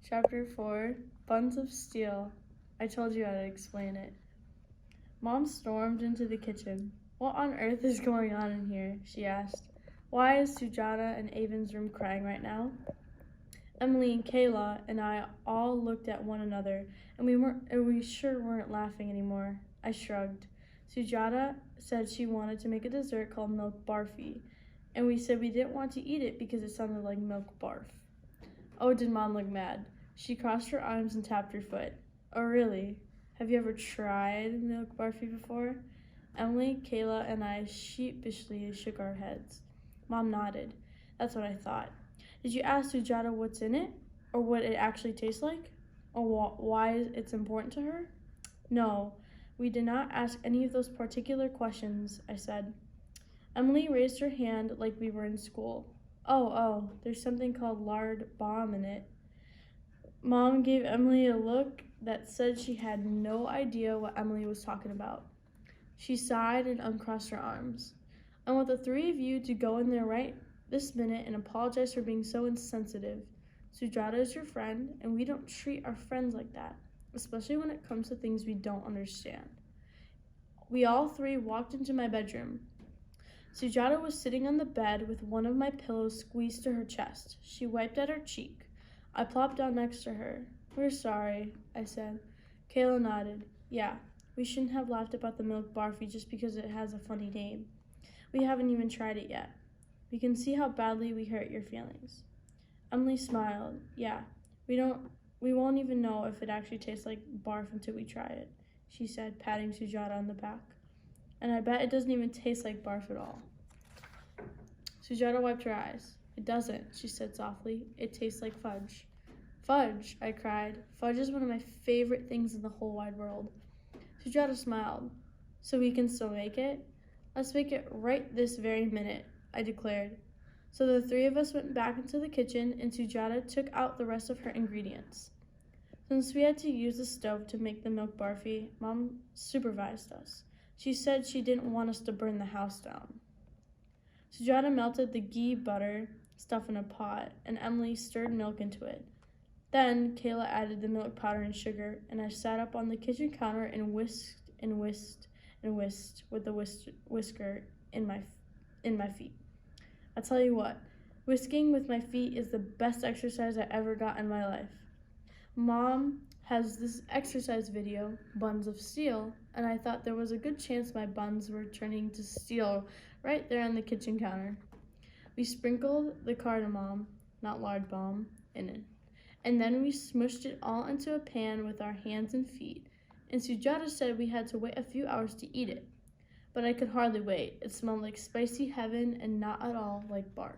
Chapter 4, Buns of Steel. I told you how to explain it. Mom stormed into the kitchen. What on earth is going on in here? She asked. Why is Sujata in Aven's room crying right now? Emily and Kayla and I all looked at one another, and we sure weren't laughing anymore. I shrugged. Sujata said she wanted to make a dessert called milk barfi, and we said we didn't want to eat it because it sounded like milk barf. Oh, did Mom look mad? She crossed her arms and tapped her foot. Oh, really? Have you ever tried milk barfi before? Emily, Kayla, and I sheepishly shook our heads. Mom nodded. That's what I thought. Did you ask Sujata what's in it? Or what it actually tastes like? Or why it's important to her? No, we did not ask any of those particular questions, I said. Emily raised her hand like we were in school. Oh, there's something called lard bomb in it. Mom gave Emily a look that said she had no idea what Emily was talking about. She sighed and uncrossed her arms. I want the three of you to go in there right this minute and apologize for being so insensitive. Sujata is your friend, and we don't treat our friends like that, especially when it comes to things we don't understand. We all three walked into my bedroom. Sujata was sitting on the bed with one of my pillows squeezed to her chest. She wiped at her cheek. I plopped down next to her. We're sorry, I said. Kayla nodded. Yeah, we shouldn't have laughed about the milk barfi just because it has a funny name. We haven't even tried it yet. We can see how badly we hurt your feelings. Emily smiled. Yeah, we won't even know if it actually tastes like barf until we try it, she said, patting Sujata on the back. And I bet it doesn't even taste like barf at all. Sujata wiped her eyes. It doesn't, she said softly. It tastes like fudge. Fudge, I cried. Fudge is one of my favorite things in the whole wide world. Sujata smiled. So we can still make it? Let's make it right this very minute, I declared. So the three of us went back into the kitchen and Sujata took out the rest of her ingredients. Since we had to use the stove to make the milk barfi, Mom supervised us. She said she didn't want us to burn the house down. Sujata melted the ghee butter stuff in a pot, and Emily stirred milk into it. Then Kayla added the milk powder and sugar, and I sat up on the kitchen counter and whisked with the whisker in my feet. I tell you what, whisking with my feet is the best exercise I ever got in my life. Mom has this exercise video, Buns of Steel, and I thought there was a good chance my buns were turning to steel right there on the kitchen counter. We sprinkled the cardamom, not lard bomb, in it, and then we smushed it all into a pan with our hands and feet, and Sujata said we had to wait a few hours to eat it. But I could hardly wait. It smelled like spicy heaven and not at all like barf.